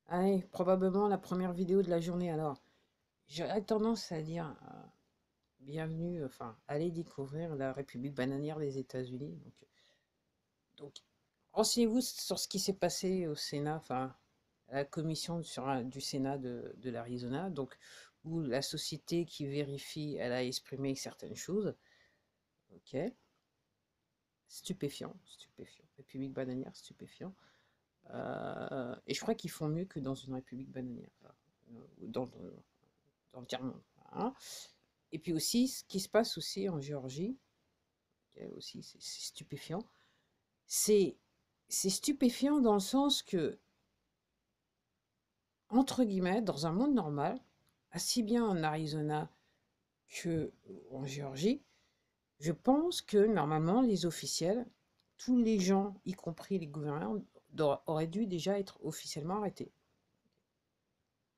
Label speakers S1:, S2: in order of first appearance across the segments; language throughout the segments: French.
S1: Allez, probablement la première vidéo de la journée. Alors, j'aurais tendance à dire bienvenue, enfin, allez découvrir la République bananière des États-Unis. Donc, renseignez-vous sur ce qui s'est passé au Sénat, enfin, à la commission du Sénat de l'Arizona, donc, où la société qui vérifie, elle a exprimé certaines choses. Ok, stupéfiant, stupéfiant. République bananière, stupéfiant. Et je crois qu'ils font mieux que dans une République bananière, enfin, dans le tiers-monde. Hein. Et puis aussi, ce qui se passe aussi en Géorgie, aussi c'est stupéfiant, c'est stupéfiant dans le sens que, entre guillemets, dans un monde normal, aussi bien en Arizona que en Géorgie, je pense que normalement les officiels, tous les gens, y compris les gouverneurs, auraient dû déjà être officiellement arrêtés.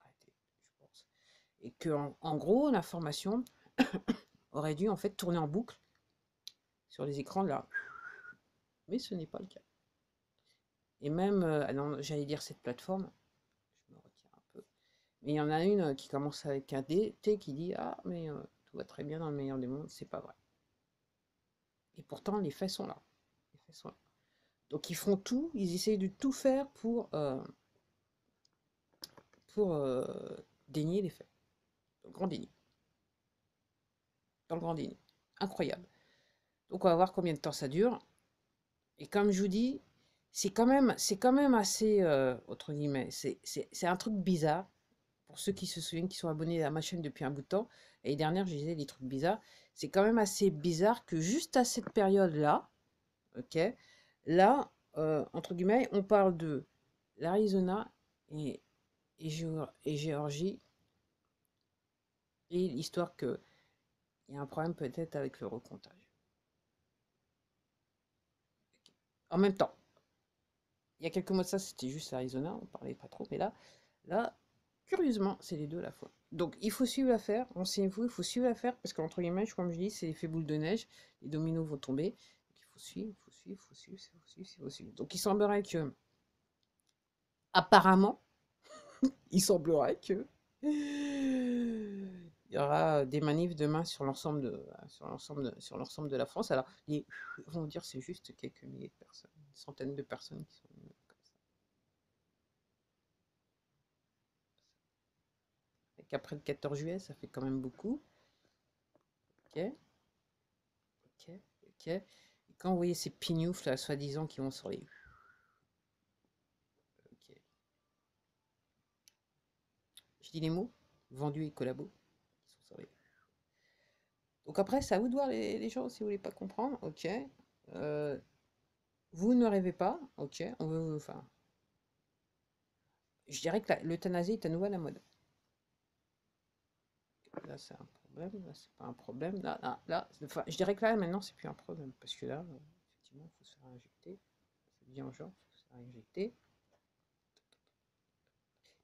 S1: Arrêtés, je pense. Et que en gros, l'information aurait dû en fait tourner en boucle sur les écrans là. Mais ce n'est pas le cas. Et même, j'allais dire cette plateforme, je me retire un peu. Mais il y en a une qui commence avec un D, T qui dit ah, mais tout va très bien dans le meilleur des mondes, c'est pas vrai. Et pourtant, les faits sont là. Les faits sont là. Donc ils font tout, ils essayent de tout faire pour dénier les faits. Dans le grand déni. Dans le grand déni. Incroyable. Donc on va voir combien de temps ça dure. Et comme je vous dis, c'est quand même assez, entre guillemets, c'est un truc bizarre. Pour ceux qui se souviennent, qui sont abonnés à ma chaîne depuis un bout de temps, et dernière, je disais des trucs bizarres. C'est quand même assez bizarre que juste à cette période-là, ok, là, entre guillemets, on parle de l'Arizona et, et Géorgie, et l'histoire qu'il y a un problème peut-être avec le recomptage. En même temps, il y a quelques mois de ça, c'était juste l'Arizona, on parlait pas trop, mais là, curieusement, c'est les deux à la fois. Donc, il faut suivre l'affaire, renseignez-vous, il faut suivre l'affaire, parce qu'entre guillemets, comme je dis, c'est l'effet boule de neige, les dominos vont tomber. Donc, il faut suivre, il faut suivre, il faut suivre, il faut suivre, il faut suivre. Donc, il semblerait que, apparemment, il semblerait que, il y aura des manifs demain sur l'ensemble sur l'ensemble de la France. Alors, ils vont dire c'est juste quelques milliers de personnes, une centaine de personnes qui sont comme ça. Et qu'après le 14 juillet, ça fait quand même beaucoup. Ok. Ok, ok. Et quand vous voyez ces pignoufs là, soi-disant, qui vont sur les. Ok. Je dis les mots, vendus et collabos, qui sont sur les. Donc après, c'est à vous de voir les gens si vous voulez pas comprendre. Ok. Euh, vous ne rêvez pas. Ok. On veut. Enfin, je dirais que l'euthanasie est à nouveau à la mode. Là, c'est un problème. Là, c'est pas un problème. Là. Enfin, je dirais que là, maintenant, c'est plus un problème. Parce que là, effectivement, il faut se faire injecter. C'est bien genre, il faut se faire injecter.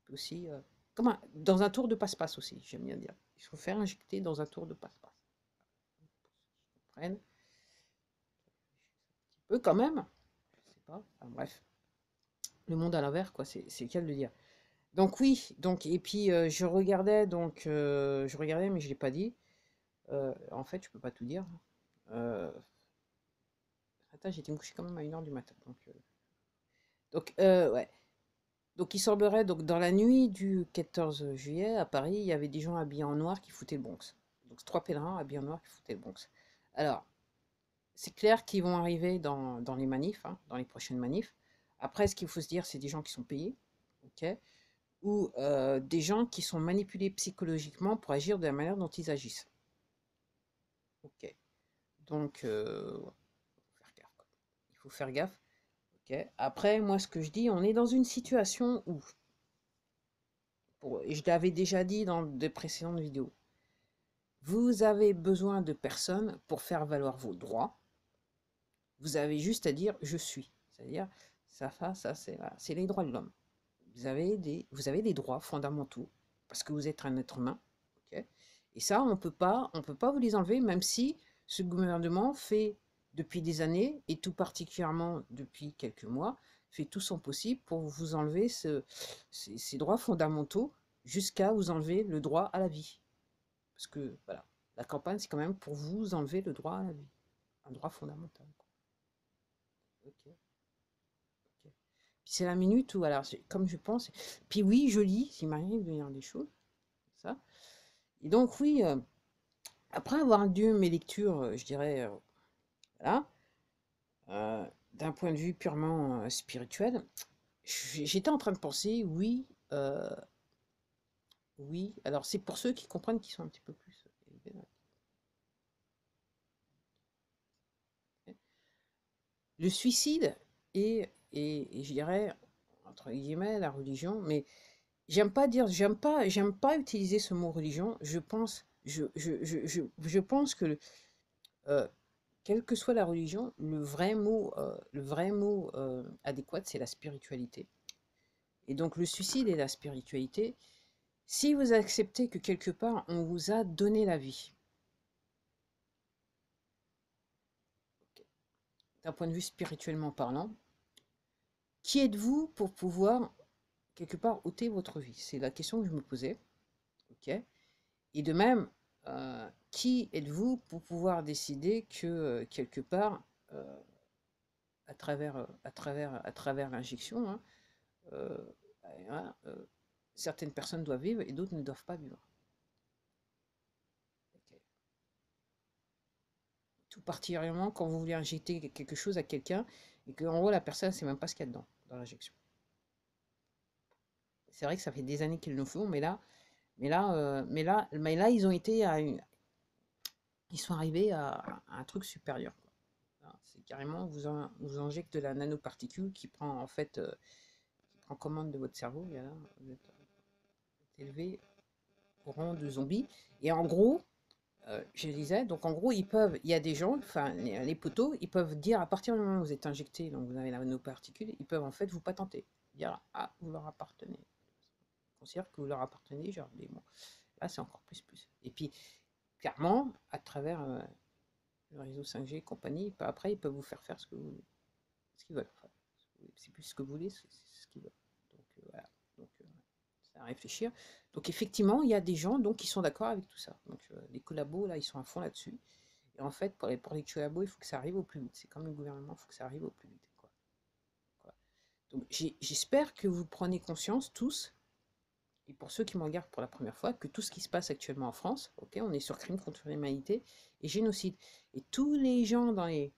S1: Aussi, dans un tour de passe-passe aussi, j'aime bien dire. Il faut faire injecter dans un tour de passe-passe. Prennent. Eux, quand même. Je sais pas. Enfin, bref. Le monde à l'envers, quoi. C'est le cas de le dire. Donc oui. Donc et puis je regardais, mais je l'ai pas dit. En fait, je peux pas tout dire. Euh, attends, j'étais me coucher quand même à 1 h du matin. Ouais. Donc il semblerait donc dans la nuit du 14 juillet à Paris, il y avait des gens habillés en noir qui foutaient le Bronx. Donc 3 pèlerins habillés en noir qui foutaient le Bronx. Alors, c'est clair qu'ils vont arriver dans les manifs, hein, dans les prochaines manifs. Après, ce qu'il faut se dire, c'est des gens qui sont payés, ok, ou des gens qui sont manipulés psychologiquement pour agir de la manière dont ils agissent. Ok. Donc, faire gaffe, quoi. Il faut faire gaffe. Ok. Après, moi, ce que je dis, on est dans une situation où, et je l'avais déjà dit dans des précédentes vidéos, vous avez besoin de personnes pour faire valoir vos droits. Vous avez juste à dire je suis. C'est-à-dire, ça c'est les droits de l'homme. Vous avez des droits fondamentaux parce que vous êtes un être humain. Okay, et ça, on peut pas vous les enlever, même si ce gouvernement fait depuis des années, et tout particulièrement depuis quelques mois, fait tout son possible pour vous enlever ces droits fondamentaux jusqu'à vous enlever le droit à la vie. Parce que, voilà, la campagne, c'est quand même pour vous enlever le droit à la vie. Un droit fondamental. Ok, ok. Puis c'est la minute où, alors, comme je pense, puis oui, je lis, il m'arrive de lire des choses, ça. Et donc, oui, après avoir dû mes lectures, je dirais, voilà, d'un point de vue purement spirituel, j'étais en train de penser, oui, oui, alors c'est pour ceux qui comprennent qui sont un petit peu plus élevés. Le suicide et je dirais, entre guillemets, la religion, mais j'aime pas utiliser ce mot religion. Je pense, je pense que euh, quelle que soit la religion, le vrai mot adéquat, c'est la spiritualité. Et donc le suicide et la spiritualité, si vous acceptez que quelque part on vous a donné la vie, d'un point de vue spirituellement parlant, qui êtes-vous pour pouvoir quelque part ôter votre vie? C'est la question que je me posais. Ok. Et de même, qui êtes-vous pour pouvoir décider que quelque part, euh, à travers l'injection, hein, euh, voilà, certaines personnes doivent vivre et d'autres ne doivent pas vivre. Ok. Tout particulièrement quand vous voulez injecter quelque chose à quelqu'un et qu'en gros la personne ne sait même pas ce qu'il y a dedans, dans l'injection. C'est vrai que ça fait des années qu'ils le font, mais là, ils ont été ils sont arrivés à un truc supérieur, quoi. Voilà, c'est carrément, vous injecte de la nanoparticule qui prend en fait, qui prend commande de votre cerveau. Et là, vous êtes élevé au rang de zombie. Et en gros, je disais, donc en gros, il y a des gens, enfin les poteaux, ils peuvent dire à partir du moment où vous êtes injecté, donc vous avez la nanoparticule, ils peuvent en fait vous patenter, dire ah vous leur appartenez, ils considèrent que vous leur appartenez, genre des mots. Là c'est encore plus. Et puis clairement, à travers le réseau 5G et compagnie, après ils peuvent vous faire faire ce que vous voulez, ce qu'ils veulent. Enfin, c'est plus ce que vous voulez, c'est ce qu'ils veulent. Donc voilà. Donc c'est à réfléchir. Donc effectivement, il y a des gens donc qui sont d'accord avec tout ça. Donc les collabos là, ils sont à fond là-dessus. Et en fait, pour les collabos, il faut que ça arrive au plus vite. C'est comme le gouvernement, il faut que ça arrive au plus vite, quoi. Voilà. Donc j'espère que vous prenez conscience tous, et pour ceux qui me regardent pour la première fois, que tout ce qui se passe actuellement en France, ok, on est sur crime contre l'humanité et génocide. Et tous les gens dans les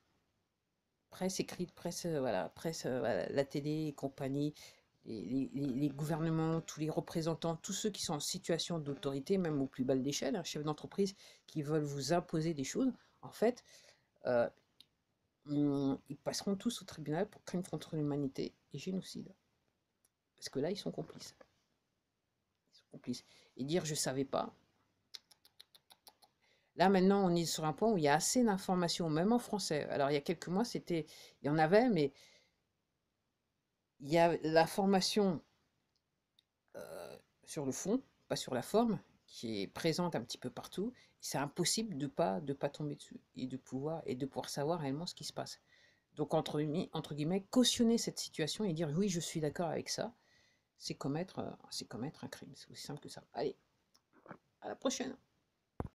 S1: presse écrite, presse, voilà, presse, voilà, la télé et compagnie, les gouvernements, tous les représentants, tous ceux qui sont en situation d'autorité, même au plus bas de l'échelle, un chef d'entreprise qui veulent vous imposer des choses, en fait, euh, ils passeront tous au tribunal pour crime contre l'humanité et génocide. Parce que là, ils sont complices. Ils sont complices. Et dire je savais pas. Là, maintenant, on est sur un point où il y a assez d'informations, même en français. Alors, il y a quelques mois, il y en avait, mais il y a la formation sur le fond, pas sur la forme, qui est présente un petit peu partout. C'est impossible de pas tomber dessus et de pouvoir savoir réellement ce qui se passe. Donc, entre guillemets, cautionner cette situation et dire oui, je suis d'accord avec ça, c'est commettre un crime. C'est aussi simple que ça. Allez, à la prochaine.